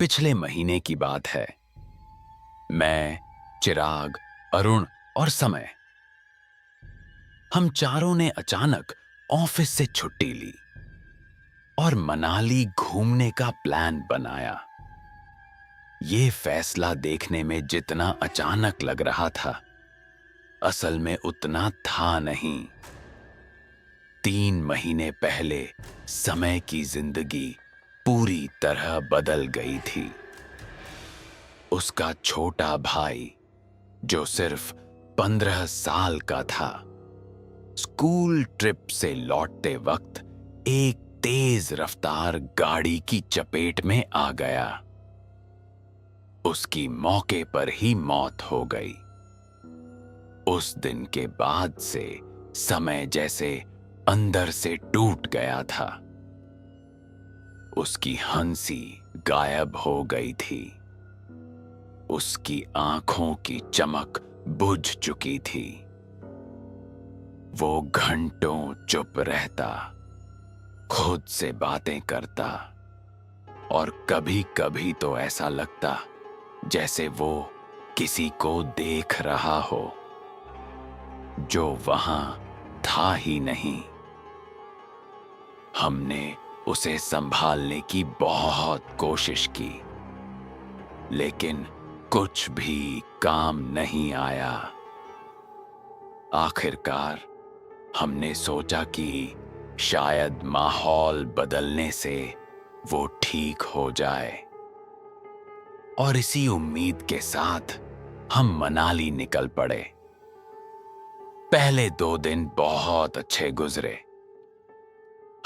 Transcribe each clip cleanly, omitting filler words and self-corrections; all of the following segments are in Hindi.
पिछले महीने की बात है। मैं, चिराग, अरुण और समय, हम चारों ने अचानक ऑफिस से छुट्टी ली और मनाली घूमने का प्लान बनाया। ये फैसला देखने में जितना अचानक लग रहा था, असल में उतना था नहीं। 3 महीने पहले समय की जिंदगी पूरी तरह बदल गई थी। उसका छोटा भाई, जो सिर्फ 15 साल का था, स्कूल ट्रिप से लौटते वक्त एक तेज रफ्तार गाड़ी की चपेट में आ गया। उसकी मौके पर ही मौत हो गई। उस दिन के बाद से समय जैसे अंदर से टूट गया था। उसकी हंसी गायब हो गई थी। उसकी आंखों की चमक बुझ चुकी थी। वो घंटों चुप रहता, खुद से बातें करता और कभी-कभी तो ऐसा लगता जैसे वो किसी को देख रहा हो, जो वहां था ही नहीं। हमने उसे संभालने की बहुत कोशिश की, लेकिन कुछ भी काम नहीं आया। आखिरकार हमने सोचा कि शायद माहौल बदलने से वो ठीक हो जाए, और इसी उम्मीद के साथ हम मनाली निकल पड़े। पहले 2 दिन बहुत अच्छे गुजरे।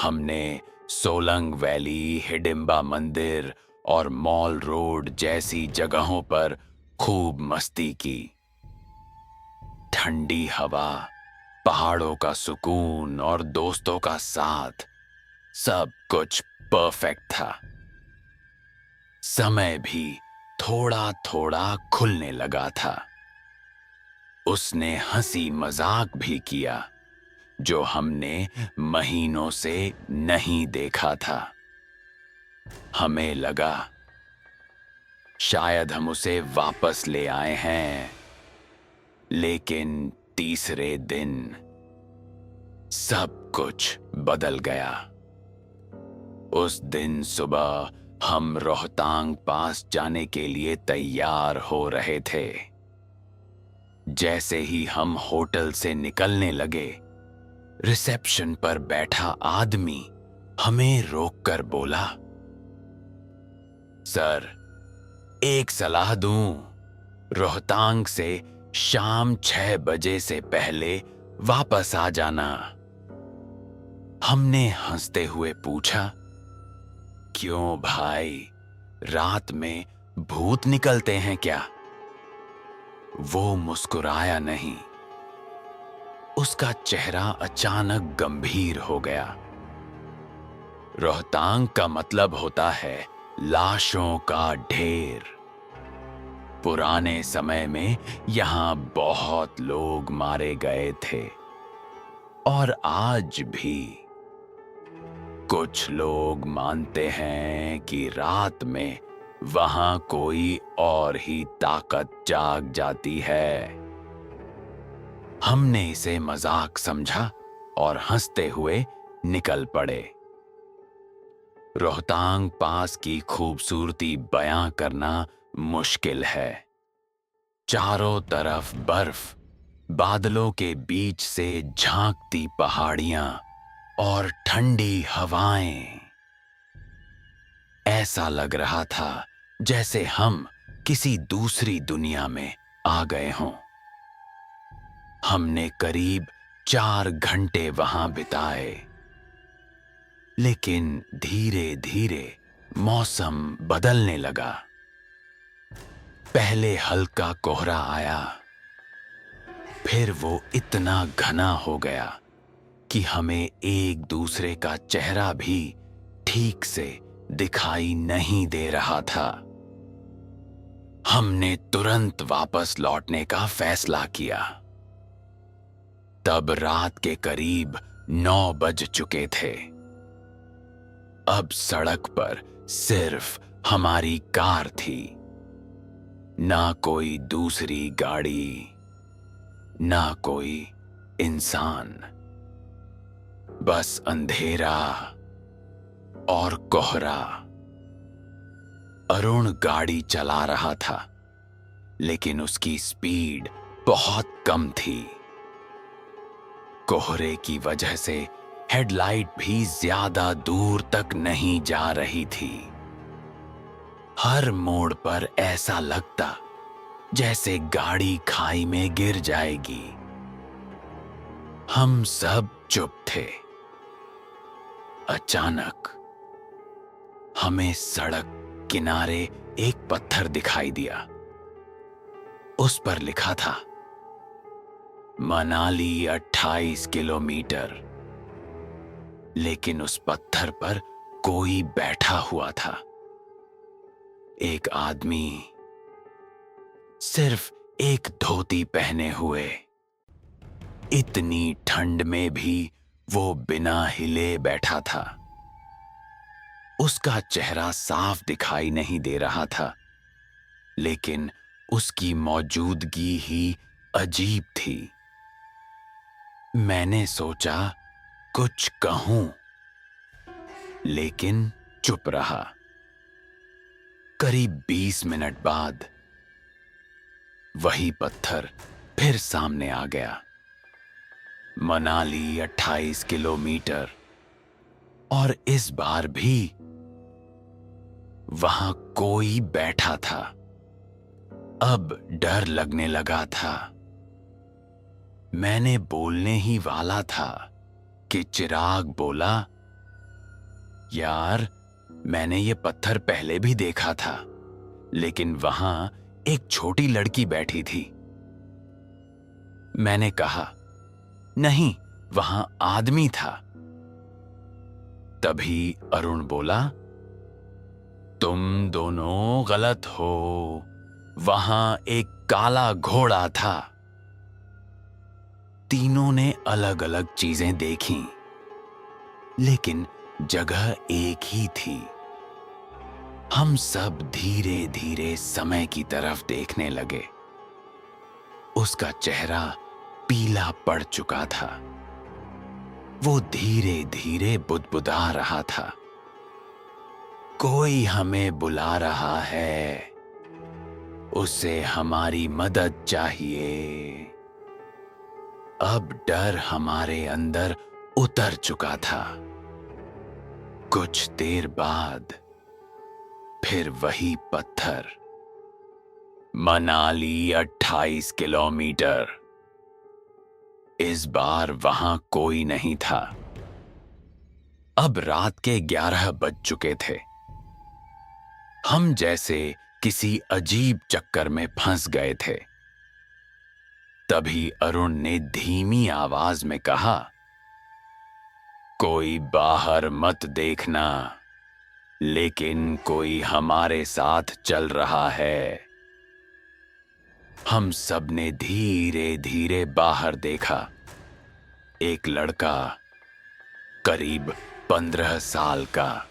हमने सोलंग वैली, हिडिंबा मंदिर और मॉल रोड जैसी जगहों पर खूब मस्ती की। ठंडी हवा, पहाड़ों का सुकून और दोस्तों का साथ, सब कुछ परफेक्ट था। समय भी थोड़ा थोड़ा खुलने लगा था। उसने हंसी मजाक भी किया, जो हमने महीनों से नहीं देखा था। हमें लगा शायद हम उसे वापस ले आए हैं, लेकिन तीसरे दिन सब कुछ बदल गया। उस दिन सुबह हम रोहतांग पास जाने के लिए तैयार हो रहे थे। जैसे ही हम होटल से निकलने लगे, रिसेप्शन पर बैठा आदमी हमें रोककर बोला, सर, एक सलाह दूं, रोहतांग से शाम 6 बजे से पहले वापस आ जाना। हमने हंसते हुए पूछा, क्यों भाई, रात में भूत निकलते हैं क्या? वो मुस्कुराया नहीं। उसका चेहरा अचानक गंभीर हो गया। रोहतांग का मतलब होता है लाशों का ढेर। पुराने समय में यहां बहुत लोग मारे गए थे, और आज भी कुछ लोग मानते हैं कि रात में वहां कोई और ही ताकत जाग जाती है। हमने इसे मजाक समझा और हंसते हुए निकल पड़े। रोहतांग पास की खूबसूरती बयां करना मुश्किल है। चारों तरफ बर्फ, बादलों के बीच से झांकती पहाड़ियां और ठंडी हवाएं। ऐसा लग रहा था जैसे हम किसी दूसरी दुनिया में आ गए हों। हमने करीब 4 घंटे वहां बिताए, लेकिन धीरे धीरे मौसम बदलने लगा। पहले हल्का कोहरा आया, फिर वो इतना घना हो गया कि हमें एक दूसरे का चेहरा भी ठीक से दिखाई नहीं दे रहा था। हमने तुरंत वापस लौटने का फैसला किया। तब रात के करीब 9 बज चुके थे। अब सड़क पर सिर्फ हमारी कार थी, ना कोई दूसरी गाड़ी, ना कोई इंसान, बस अंधेरा और कोहरा। अरुण गाड़ी चला रहा था, लेकिन उसकी स्पीड बहुत कम थी। कोहरे की वजह से हेडलाइट भी ज्यादा दूर तक नहीं जा रही थी। हर मोड़ पर ऐसा लगता जैसे गाड़ी खाई में गिर जाएगी। हम सब चुप थे। अचानक हमें सड़क किनारे एक पत्थर दिखाई दिया। उस पर लिखा था मनाली 28 किलोमीटर। लेकिन उस पत्थर पर कोई बैठा हुआ था, एक आदमी, सिर्फ एक धोती पहने हुए। इतनी ठंड में भी वो बिना हिले बैठा था। उसका चेहरा साफ दिखाई नहीं दे रहा था, लेकिन उसकी मौजूदगी ही अजीब थी। मैंने सोचा कुछ कहूं, लेकिन चुप रहा। करीब 20 मिनट बाद वही पत्थर फिर सामने आ गया। मनाली 28 किलोमीटर, और इस बार भी वहां कोई बैठा था। अब डर लगने लगा था। मैंने बोलने ही वाला था कि चिराग बोला, यार, मैंने ये पत्थर पहले भी देखा था, लेकिन वहां एक छोटी लड़की बैठी थी। मैंने कहा, नहीं, वहां आदमी था। तभी अरुण बोला, तुम दोनों गलत हो, वहां एक काला घोड़ा था। तीनों ने अलग अलग चीजें देखीं, लेकिन जगह एक ही थी। हम सब धीरे धीरे समय की तरफ देखने लगे। उसका चेहरा पीला पड़ चुका था। वो धीरे धीरे बुदबुदा रहा था, कोई हमें बुला रहा है, उसे हमारी मदद चाहिए। अब डर हमारे अंदर उतर चुका था। कुछ देर बाद फिर वही पत्थर, मनाली 28 किलोमीटर। इस बार वहां कोई नहीं था। अब रात के 11 बज चुके थे। हम जैसे किसी अजीब चक्कर में फंस गए थे। तभी अरुण ने धीमी आवाज में कहा, कोई बाहर मत देखना, लेकिन कोई हमारे साथ चल रहा है। हम सब ने धीरे धीरे बाहर देखा। एक लड़का, करीब 15 साल का,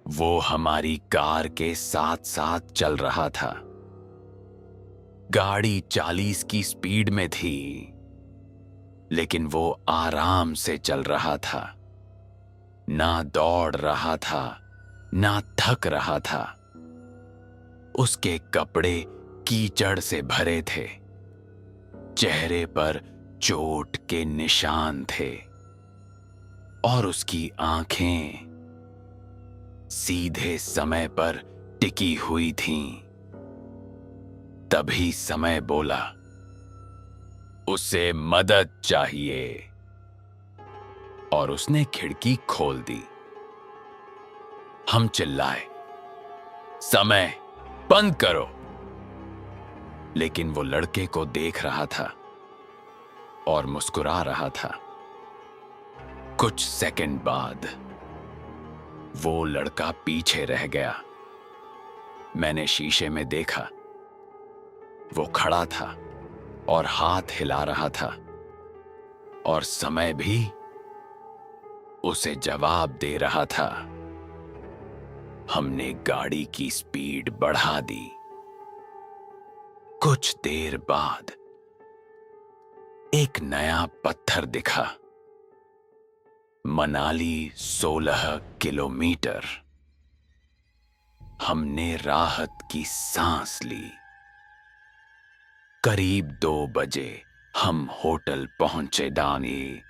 वो हमारी कार के साथ साथ चल रहा था। गाड़ी 40 की स्पीड में थी, लेकिन वो आराम से चल रहा था। ना दौड़ रहा था, ना थक रहा था। उसके कपड़े कीचड़ से भरे थे। चेहरे पर चोट के निशान थे, और उसकी आंखें सीधे समय पर टिकी हुई थीं। तभी समय बोला, उसे मदद चाहिए, और उसने खिड़की खोल दी। हम चिल्लाए, समय, बंद करो। लेकिन वो लड़के को देख रहा था और मुस्कुरा रहा था। कुछ सेकंड बाद वो लड़का पीछे रह गया। मैंने शीशे में देखा, वो खड़ा था और हाथ हिला रहा था, और समय भी उसे जवाब दे रहा था। हमने गाड़ी की स्पीड बढ़ा दी। कुछ देर बाद एक नया पत्थर दिखा। मनाली 16 किलोमीटर। हमने राहत की सांस ली। करीब 2 बजे हम होटल पहुंचे। दानी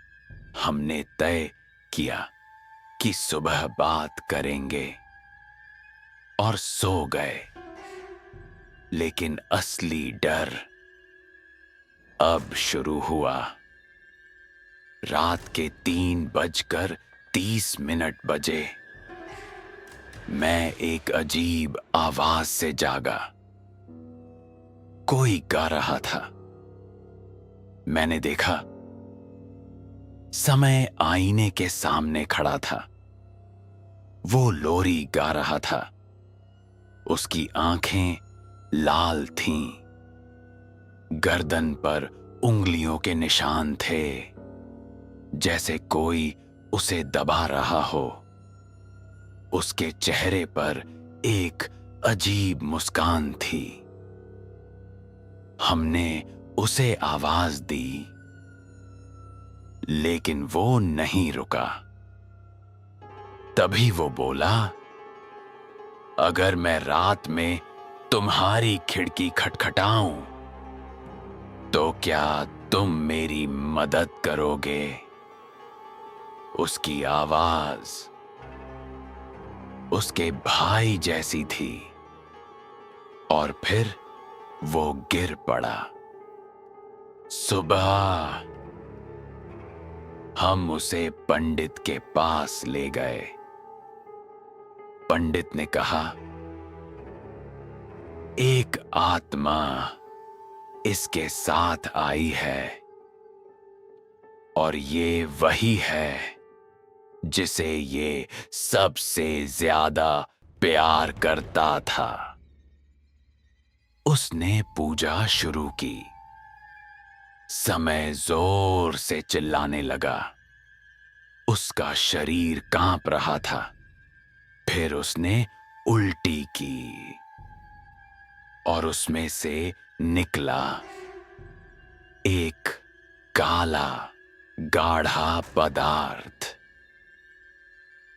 हमने तय किया कि सुबह बात करेंगे और सो गए। लेकिन असली डर अब शुरू हुआ। रात के 3:30 बजे मैं एक अजीब आवाज से जागा। कोई गा रहा था। मैंने देखा, समय आईने के सामने खड़ा था। वो लोरी गा रहा था। उसकी आंखें लाल थीं। गर्दन पर उंगलियों के निशान थे, जैसे कोई उसे दबा रहा हो। उसके चेहरे पर एक अजीब मुस्कान थी। हमने उसे आवाज दी, लेकिन वो नहीं रुका। तभी वो बोला, अगर मैं रात में तुम्हारी खिड़की खटखटाऊं तो क्या तुम मेरी मदद करोगे? उसकी आवाज उसके भाई जैसी थी। और फिर वो गिर पड़ा। सुबह हम उसे पंडित के पास ले गए। पंडित ने कहा, एक आत्मा इसके साथ आई है और ये वही है जिसे ये सबसे ज्यादा प्यार करता था। उसने पूजा शुरू की। समय जोर से चिल्लाने लगा। उसका शरीर कांप रहा था। फिर उसने उल्टी की और उसमें से निकला एक काला गाढ़ा पदार्थ।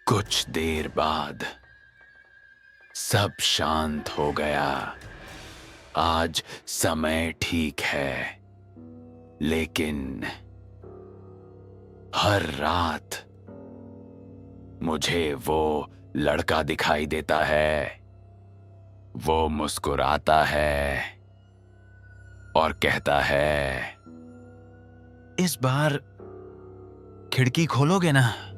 कुछ देर बाद सब शांत हो गया। आज समय ठीक है, लेकिन हर रात मुझे वो लड़का दिखाई देता है। वो मुस्कुराता है और कहता है, इस बार खिड़की खोलोगे ना?